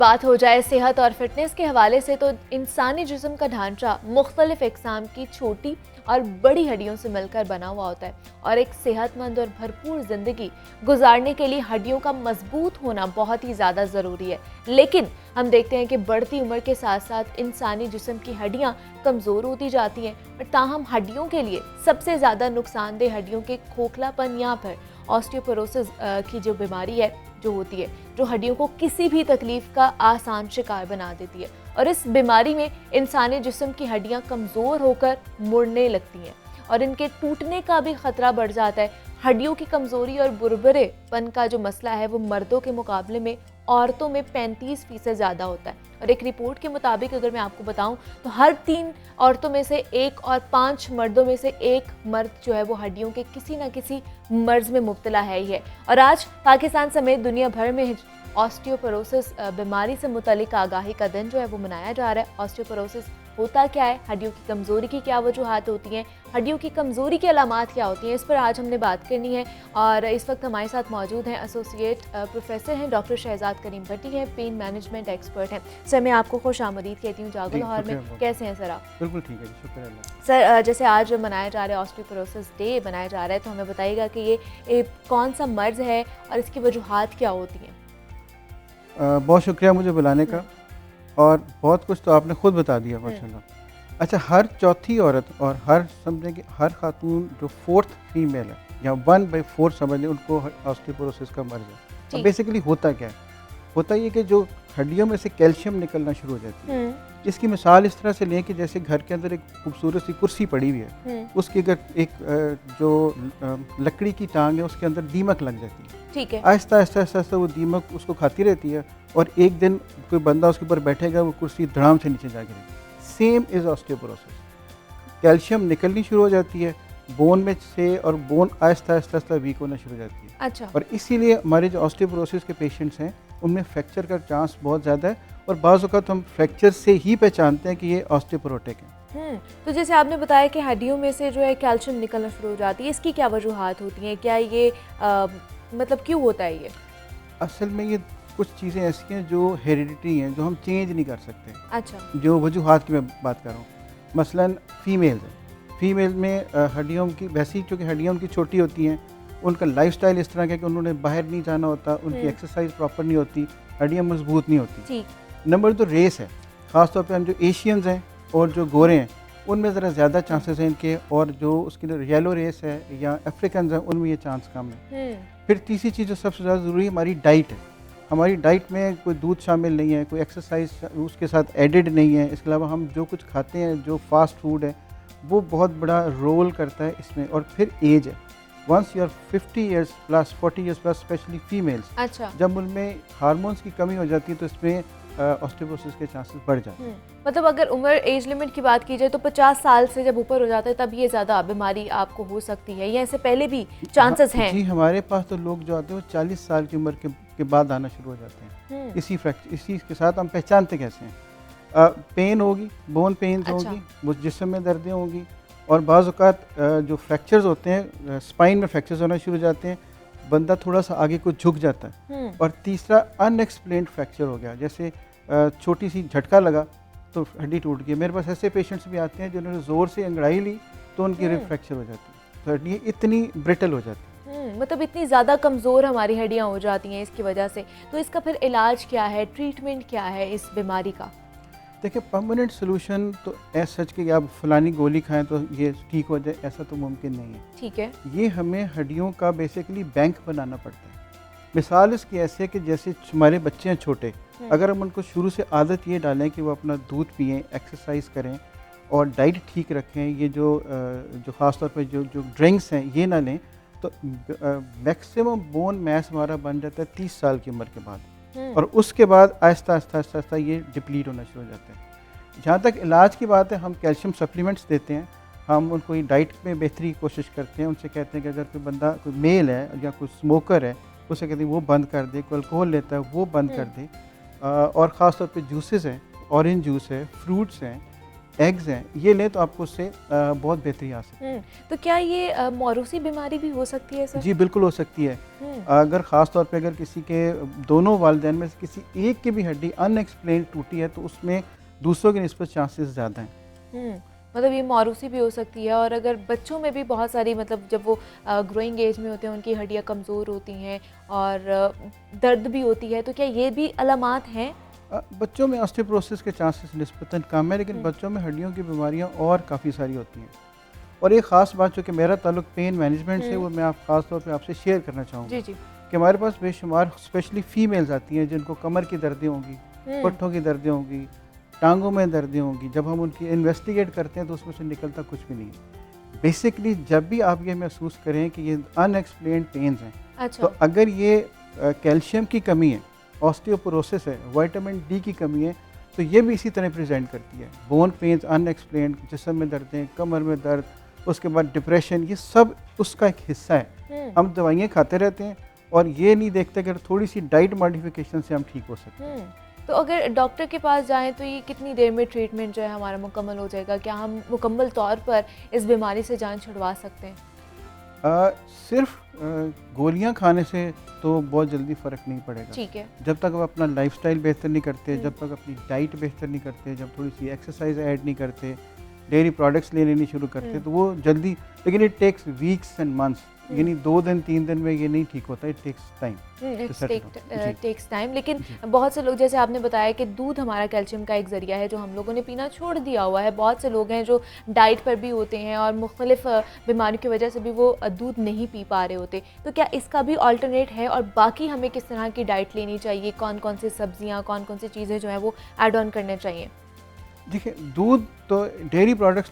बात हो जाए सेहत और फिटनेस के हवाले से तो इंसानी जिस्म का ढांचा मुख्तलिफ इकसाम की छोटी और बड़ी हड्डियों से मिलकर बना हुआ होता है और एक सेहतमंद और भरपूर ज़िंदगी गुजारने के लिए हड्डियों का मजबूत होना बहुत ही ज़्यादा ज़रूरी है। लेकिन हम देखते हैं कि बढ़ती उम्र के साथ साथ इंसानी जिस्म की हड्डियाँ कमज़ोर होती जाती हैं, पर ताहम हड्डियों के लिए सबसे ज़्यादा नुकसानदेह हड्डियों के खोखलापन या फिर ऑस्टियोपोरोसिस की जो बीमारी है जो होती है, जो हड्डियों को किसी भी तकलीफ का आसान शिकार बना देती है और इस बीमारी में इंसानी जिस्म की हड्डियां कमज़ोर होकर मुड़ने लगती हैं और इनके टूटने का भी खतरा बढ़ जाता है। हड्डियों की कमज़ोरी और बुरबरेपन का जो मसला है वो मर्दों के मुकाबले में औरतों में 35% ज़्यादा होता है और एक रिपोर्ट के मुताबिक अगर मैं आपको बताऊं तो हर 3 औरतों में से 1 और 5 मर्दों में से 1 मर्द जो है वो हड्डियों के किसी न किसी मर्ज में मुब्तला है ही है। और आज पाकिस्तान समेत दुनिया भर में ऑस्टियोपोरोसिस बीमारी से मुतल्लिक आगाही का दिन जो है वो मनाया जा रहा है। ऑस्टियोपोरोसिस होता क्या है, हड्डियों की कमज़ोरी की क्या वजूहात होती हैं, हड्डियों की कमज़ोरी की अलामात क्या होती हैं, इस पर आज हमने बात करनी है। और इस वक्त हमारे साथ मौजूद हैं एसोसिएट प्रोफेसर हैं डॉक्टर शहजाद करीम भट्टी हैं, पेन मैनेजमेंट एक्सपर्ट हैं। सर मैं आपको खुश आमदीद कहती हूँ जागो लाहौर में। कैसे हैं सर आप? बिल्कुल ठीक है, शुक्र अल्लाह। सर जैसे आज मनाया जा रहा है ऑस्टियोपोरोसिस डे मनाया जा रहा है, तो हमें बताइएगा कि ये कौन सा मर्ज़ है और इसकी वजूहात क्या होती हैं? बहुत शुक्रिया मुझे बुलाने का और बहुत कुछ तो आपने खुद बता दिया माशाल्लाह। अच्छा, हर चौथी औरत और हर समझें कि हर खातून जो 4th फीमेल है या 1/4 समझ लें उनको ऑस्टियोपोरोसिस का मर्ज है। अब बेसिकली होता क्या है, होता ये कि जो हड्डियों में से कैल्शियम निकलना शुरू हो जाती है। इसकी मिसाल इस तरह से लें कि जैसे घर के अंदर एक खूबसूरत सी कुर्सी पड़ी हुई है, उसकी अगर एक जो लकड़ी की टांग है उसके अंदर दीमक लग जाती है। ठीक है। आहिस्ता आहिस्ता आहिस्ता आहिस्ता वो दीमक उसको खाती रहती है और एक दिन कोई बंदा उसके ऊपर बैठेगा, वो कुर्सी धड़ाम से नीचे जा गिरेगी। Same is osteoporosis. कैल्शियम निकलनी शुरू हो जाती है बोन में से और बोन आहिस्ता आहिस्ता आहिस्ता वीक होना शुरू हो जाती है। अच्छा। और इसीलिए हमारे जो ऑस्टियोपोरोसिस के पेशेंट्स हैं उनमें फ्रैक्चर का चांस बहुत ज़्यादा है और बाज़ औक़ात हम फ्रैक्चर से ही पहचानते हैं कि ये ऑस्टियोपोरोटिक है। तो जैसे आपने बताया कि हड्डियों में से जो है कैल्शियम निकलना शुरू हो जाती है, इसकी क्या वजूहात होती हैं? क्या ये मतलब क्यों होता है ये? असल में ये कुछ चीज़ें ऐसी हैं जो हेरिडिटी हैं, जो हम चेंज नहीं कर सकते। अच्छा। जो वजूहात की मैं बात कर रहा हूँ, मसलन फीमेल में हड्डियों की वैसी चूँकि हड्डियाँ उनकी छोटी होती हैं, उनका लाइफस्टाइल इस तरह का कि उन्होंने बाहर नहीं जाना होता, उनकी एक्सरसाइज प्रॉपर नहीं होती, हड्डियाँ मजबूत नहीं होती। नंबर 2 रेस है, ख़ासतौर पे हम जो एशियंस हैं और जो गोरे हैं उनमें ज़रा ज़्यादा चांसेस हैं इनके, और जो उसकी येलो रेस है या अफ्रीकन हैं उनमें ये चांस कम है। फिर तीसरी चीज़ जो सबसे ज़्यादा ज़रूरी है हमारी डाइट है। हमारी डाइट में कोई दूध शामिल नहीं है, कोई एक्सरसाइज उसके साथ एडिड नहीं है। इसके अलावा हम जो कुछ खाते हैं, जो फास्ट फूड है, वो बहुत बड़ा रोल करता है इसमें। और फिर एज है, once you are 50 years plus 40 years plus specially females, अच्छा, जब उनमें हार्मोन्स की कमी हो जाती है तो इसमें ऑस्टियोपोरोसिस के चांसेस बढ़ जाते हैं। मतलब अगर उम्र एज लिमिट की बात की जाए तो 50 साल से जब ऊपर हो जाता है तब ये ज़्यादा बीमारी आपको हो सकती है, या इससे पहले भी चांसेस हैं? जी, हमारे पास तो लोग जो आते हैं वो 40 साल की उम्र के बाद आना शुरू हो जाते हैं। इसी के साथ हम पहचानते कैसे हैं? पेन होगी, बोन पेन होगी, वो जिस्म में दर्दें होंगी, और बाज़ औक़ात जो फ्रैक्चर्स होते हैं स्पाइन में फ्रैक्चर्स होना शुरू हो जाते हैं, बंदा थोड़ा सा आगे को झुक जाता है। और तीसरा अनएक्सप्लेन्ड फ्रैक्चर हो गया, जैसे छोटी सी झटका लगा तो हड्डी टूट गई। मेरे पास ऐसे पेशेंट्स भी आते हैं जिन्होंने ज़ोर से अंगड़ाई ली तो उनकी रिब फ्रैक्चर हो जाती है, तो हड्डी इतनी ब्रिटल हो जाती है। मतलब इतनी ज़्यादा कमज़ोर हमारी हड्डियाँ हो जाती हैं इसकी वजह से। तो इसका फिर इलाज क्या है, ट्रीटमेंट क्या है इस बीमारी का? देखिए, परमानेंट सोल्यूशन तो ऐसा सच कि आप फलानी गोली खाएं तो ये ठीक हो जाए, ऐसा तो मुमकिन नहीं है। ठीक है। ये हमें हड्डियों का बेसिकली बैंक बनाना पड़ता है। मिसाल इसकी ऐसे है कि जैसे हमारे बच्चे हैं छोटे, अगर हम उनको शुरू से आदत ये डालें कि वो अपना दूध पिएं, एक्सरसाइज करें और डाइट ठीक रखें, ये जो ख़ास तौर पे जो ड्रिंक्स हैं ये ना लें, तो मैक्सिमम बोन मैस हमारा बन जाता है 30 साल की उम्र के बाद। और उसके बाद आहिस्ता आहिस्ता आहिस्ता आहिस्ता ये डिप्लीट होना शुरू हो जाता है। जहाँ तक इलाज की बात है, हम कैल्शियम सप्लीमेंट्स देते हैं, हम उनको डाइट में बेहतरी की कोशिश करते हैं। उनसे कहते हैं कि अगर कोई बंदा कोई मेल है या कोई स्मोकर है, उसे कहते हैं वो बंद कर दे, कोई अल्कोहल लेता है वो बंद कर दे। और ख़ास तौर पे जूसेस हैं, ऑरेंज जूस है, फ्रूट्स हैं, एग्स हैं ये लें तो आपको उससे बहुत बेहतरी आ सकती है। तो क्या ये मौरूसी बीमारी भी हो सकती है सर? जी बिल्कुल हो सकती है। अगर ख़ास तौर पे अगर किसी के दोनों वालिदैन में से किसी एक की भी हड्डी अनएक्सप्लेन्ड टूटी है तो उसमें दूसरों की निस्बत चांसेस ज़्यादा हैं। मतलब ये मौरूसी भी हो सकती है। और अगर बच्चों में भी बहुत सारी, मतलब जब वो ग्रोइंग एज में होते हैं उनकी हड्डियाँ कमज़ोर होती हैं और दर्द भी होती है, तो क्या ये भी अलामात हैं? बच्चों में ऑस्टियोपोरोसिस के चांसेस निस्बतन कम है, लेकिन बच्चों में हड्डियों की बीमारियां और काफ़ी सारी होती हैं। और एक ख़ास बात जो कि मेरा ताल्लुक पेन मैनेजमेंट से, वो मैं ख़ास तौर पे आपसे शेयर करना चाहूँगा जी जी। कि हमारे पास बेशुमार स्पेशली फ़ीमेल्स आती हैं जिनको कमर की दर्दें होंगी, पट्ठों की दर्दें होंगी, टांगों में दर्दें होंगी। जब हम उनकी इन्वेस्टिगेट करते हैं तो उसमें से निकलता कुछ भी नहीं है। बेसिकली जब भी आप ये महसूस करें कि ये अनएक्सप्लेन्ड पेन्स हैं, अच्छा। तो अगर ये कैल्शियम की कमी है, ऑस्टियोपोरोसिस है, विटामिन डी की कमी है, तो ये भी इसी तरह प्रेजेंट करती है। बोन पेन्स अनएक्सप्लेन्ड, जिस्म में दर्दें, कमर में दर्द, उसके बाद डिप्रेशन, ये सब उसका एक हिस्सा है। हम दवाइयाँ खाते रहते हैं और ये नहीं देखते कि थोड़ी सी डाइट मॉडिफिकेशन से हम ठीक हो सकते हैं। तो अगर डॉक्टर के पास जाएं तो ये कितनी देर में ट्रीटमेंट जो है हमारा मुकम्मल हो जाएगा? क्या हम मुकम्मल तौर पर इस बीमारी से जान छुड़वा सकते हैं? सिर्फ गोलियां खाने से तो बहुत जल्दी फ़र्क नहीं पड़ेगा। ठीक है। जब तक आप अपना लाइफस्टाइल बेहतर नहीं करते, जब तक अपनी डाइट बेहतर नहीं करते, जब थोड़ी सी एक्सरसाइज ऐड नहीं करते, डेयरी प्रोडक्ट्स लेने नहीं शुरू करते, तो वो जल्दी, लेकिन it takes weeks and months, यानी 2 दिन 3 दिन में ये नहीं ठीक होता, it takes time. Takes time. लेकिन बहुत से लोग, जैसे आपने बताया कि दूध हमारा कैल्शियम का एक ज़रिया है जो हम लोगों ने पीना छोड़ दिया हुआ है। बहुत से लोग हैं जो डाइट पर भी होते हैं और मुख्तलिफ बीमारियों की वजह से भी वो दूध नहीं पी पा रहे होते, तो क्या इसका भी अल्टरनेट है? और बाकी हमें किस तरह की डाइट लेनी चाहिए? कौन कौन सी सब्जियाँ, कौन कौन सी चीज़ें जो हैं वो ऐड ऑन करने चाहिए? देखिए, दूध तो, डेयरी प्रोडक्ट्स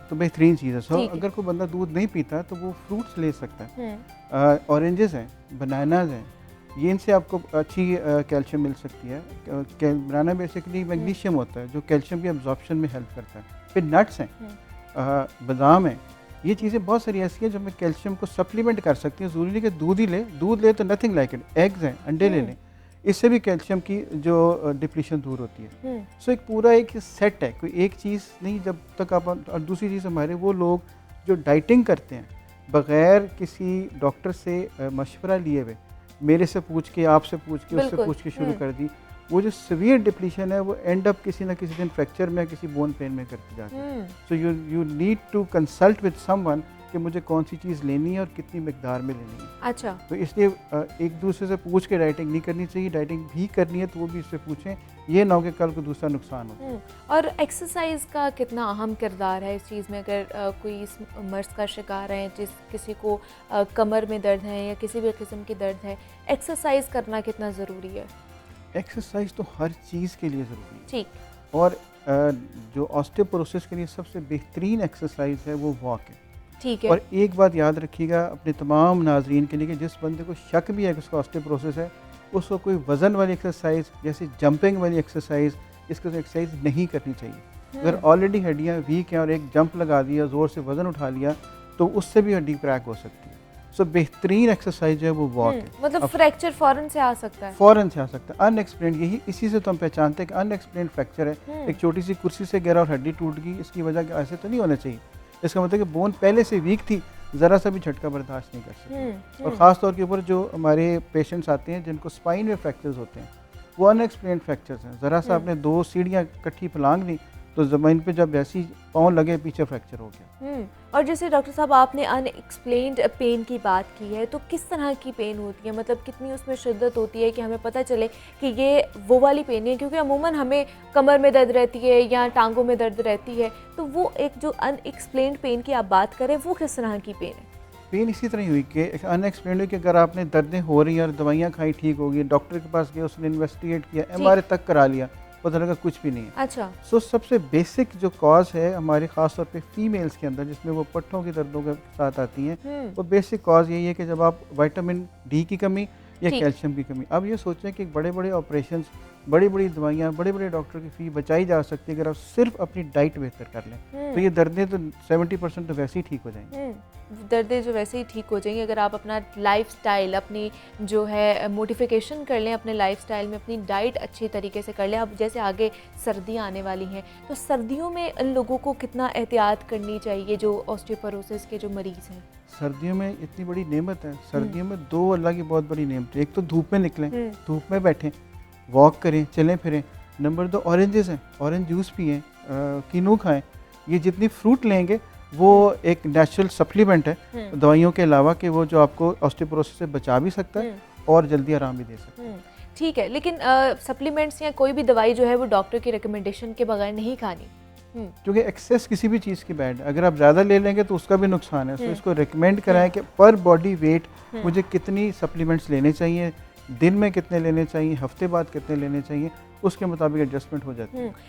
तो बेहतरीन चीज़ है। सो अगर कोई बंदा दूध नहीं पीता तो वो फ्रूट्स ले सकता है। ऑरेंजेस हैं, बनानाज हैं, ये इनसे आपको अच्छी कैल्शियम मिल सकती है। बनाना बेसिकली मैग्नीशियम होता है जो कैल्शियम की एब्जॉर्प्शन में हेल्प करता है। फिर नट्स हैं, बादाम हैं, ये चीज़ें बहुत सारी ऐसी हैं जो हमें कैल्शियम को सप्लीमेंट कर सकती हैं। ज़रूरी नहीं कि दूध ले तो नथिंग लाइक इट। एग्स हैं, अंडे ले लें, इससे भी कैल्शियम की जो डिप्लीशन दूर होती है। सो एक पूरा एक सेट है, कोई एक चीज़ नहीं। जब तक आप, और दूसरी चीज़ हमारे वो लोग जो डाइटिंग करते हैं बग़ैर किसी डॉक्टर से मशवरा लिए हुए, मेरे से पूछ के, आपसे पूछ के, उससे पूछ के शुरू कर दी, वो जो सीवियर डिप्लीशन है वो एंड अप किसी ना किसी दिन फ्रैक्चर में, किसी बोन पेन में करते जाते हैं। So you need to consult with someone कि मुझे कौन सी चीज़ लेनी है और कितनी मिकदार में लेनी है। अच्छा। तो इसलिए एक दूसरे से पूछ के डाइटिंग नहीं करनी चाहिए। डाइटिंग भी करनी है तो वो भी इससे पूछें, ये ना हो कि कल को दूसरा नुकसान हो। और एक्सरसाइज का कितना अहम किरदार है इस चीज़ में? अगर कोई इस मर्ज़ का शिकार है, किसी को कमर में दर्द है या किसी भी किस्म की दर्द है, एक्सरसाइज करना कितना ज़रूरी है? एक्सरसाइज तो हर चीज़ के लिए ज़रूरी है। ठीक। और जो ऑस्टियोपोरोसिस के लिए सबसे बेहतरीन एक्सरसाइज है वो वॉक है। ठीक है। और एक बात याद रखिएगा अपने तमाम नाजरीन के लिए कि जिस बंदे को शक भी है कि उसका ऑस्टियोपोरोसिस है, उसको कोई वज़न वाली एक्सरसाइज जैसे जंपिंग वाली एक्सरसाइज, इसको एक्सरसाइज नहीं करनी चाहिए। अगर ऑलरेडी हड्डियाँ वीक हैं और एक जंप लगा दिया, ज़ोर से वज़न उठा लिया, तो उससे भी हड्डी क्रैक हो सकती है। सो बेहतरीन एक्सरसाइज जो है वो वॉक है। मतलब फ्रैक्चर फ़ौरन से आ सकता है? फ़ौरन से आ सकता है। अनएक्सप्लेन्ड, यही इसी से तो हम पहचानते हैं कि अनएक्सप्लेन्ड फ्रैक्चर है। एक छोटी सी कुर्सी से गिरा और हड्डी टूट गई, इसकी वजह ऐसे तो नहीं होना चाहिए। इसका मतलब कि बोन पहले से वीक थी, ज़रा सा भी झटका बर्दाश्त नहीं कर सकती। और ख़ास तौर के ऊपर जो हमारे पेशेंट्स आते हैं जिनको स्पाइन में फ्रैक्चर्स होते हैं, वो अनएक्सप्लेन्ड फ्रैक्चर्स हैं। ज़रा सा आपने 2 सीढ़ियाँ इकट्ठी फलांग दी तो ज़मीन पे जब ऐसी पाँव लगे पीछे फ्रैक्चर हो गया। और जैसे डॉक्टर साहब आपने अनएक्सप्लेन्ड पेन की बात की है, तो किस तरह की पेन होती है? मतलब कितनी उसमें शिद्दत होती है कि हमें पता चले कि ये वो वाली पेन है? क्योंकि अमूमन हमें कमर में दर्द रहती है या टांगों में दर्द रहती है, तो वो एक जो अनएक्सप्लेन्ड पेन की आप बात करें, वो किस तरह की पेन है? पेन इसी तरह ही हुई कि अनएक्सप्लेन्ड हुई कि अगर आपने दर्दें हो रही हैं और दवाइयाँ खाई ठीक हो गई, डॉक्टर के पास गए, उसने इन्वेस्टिगेट किया, MRI तक करा लिया, पता लगा कुछ भी नहीं है। अच्छा। सो सबसे बेसिक जो कॉज है हमारे ख़ास तौर पे फीमेल्स के अंदर, जिसमें वो पट्टों की दर्दों के साथ आती हैं, वो बेसिक कॉज यही है कि जब आप विटामिन डी की कमी या कैल्शियम की कमी। अब ये सोचें कि बड़े बड़े ऑपरेशंस बड़ी बड़ी दवाइयाँ, बड़े बड़े डॉक्टर की फ़ी बचाई जा सकती है अगर आप सिर्फ अपनी डाइट बेहतर कर लें। तो ये दर्दें तो 70% तो वैसे ही ठीक हो जाएंगी। दर्दें जो वैसे ही ठीक हो जाएंगी अगर आप अपना लाइफस्टाइल, अपनी जो है मोडिफिकेशन कर लें, अपने लाइफस्टाइल में अपनी डाइट अच्छी तरीके से कर लें। अब जैसे आगे सर्दियाँ आने वाली हैं, तो सर्दियों में इन लोगों को कितना एहतियात करनी चाहिए जो ऑस्टियोपोरोसिस के जो मरीज़ हैं? सर्दियों में इतनी बड़ी नेमत है, सर्दियों में 2 अल्लाह की बहुत बड़ी नेमत है। एक तो धूप में निकलें, धूप में बैठें, वॉक करें, चलें फिरें। नंबर 2 ऑरेंजेस हैं, ऑरेंज जूस पिएं, कीनू खाएं। ये जितनी फ्रूट लेंगे वो एक नेचुरल सप्लीमेंट है दवाइयों के अलावा, कि वो जो आपको ऑस्टियोपोरोसिस से बचा भी सकता है और जल्दी आराम भी दे सकता है। ठीक है, लेकिन सप्लीमेंट्स या कोई भी दवाई जो है वो डॉक्टर की रिकमेंडेशन के बगैर नहीं खानी, क्योंकि एक्सेस किसी भी चीज़ की बैड है। अगर आप ज़्यादा ले लेंगे तो उसका भी नुकसान है। तो इसको रिकमेंड कराएं कि पर बॉडी वेट मुझे कितनी सप्लीमेंट्स लेने चाहिए, दिन में कितने लेने चाहिए, हफ्ते बाद कितने लेने चाहिए, उसके मुताबिक एडजस्टमेंट हो जाती है।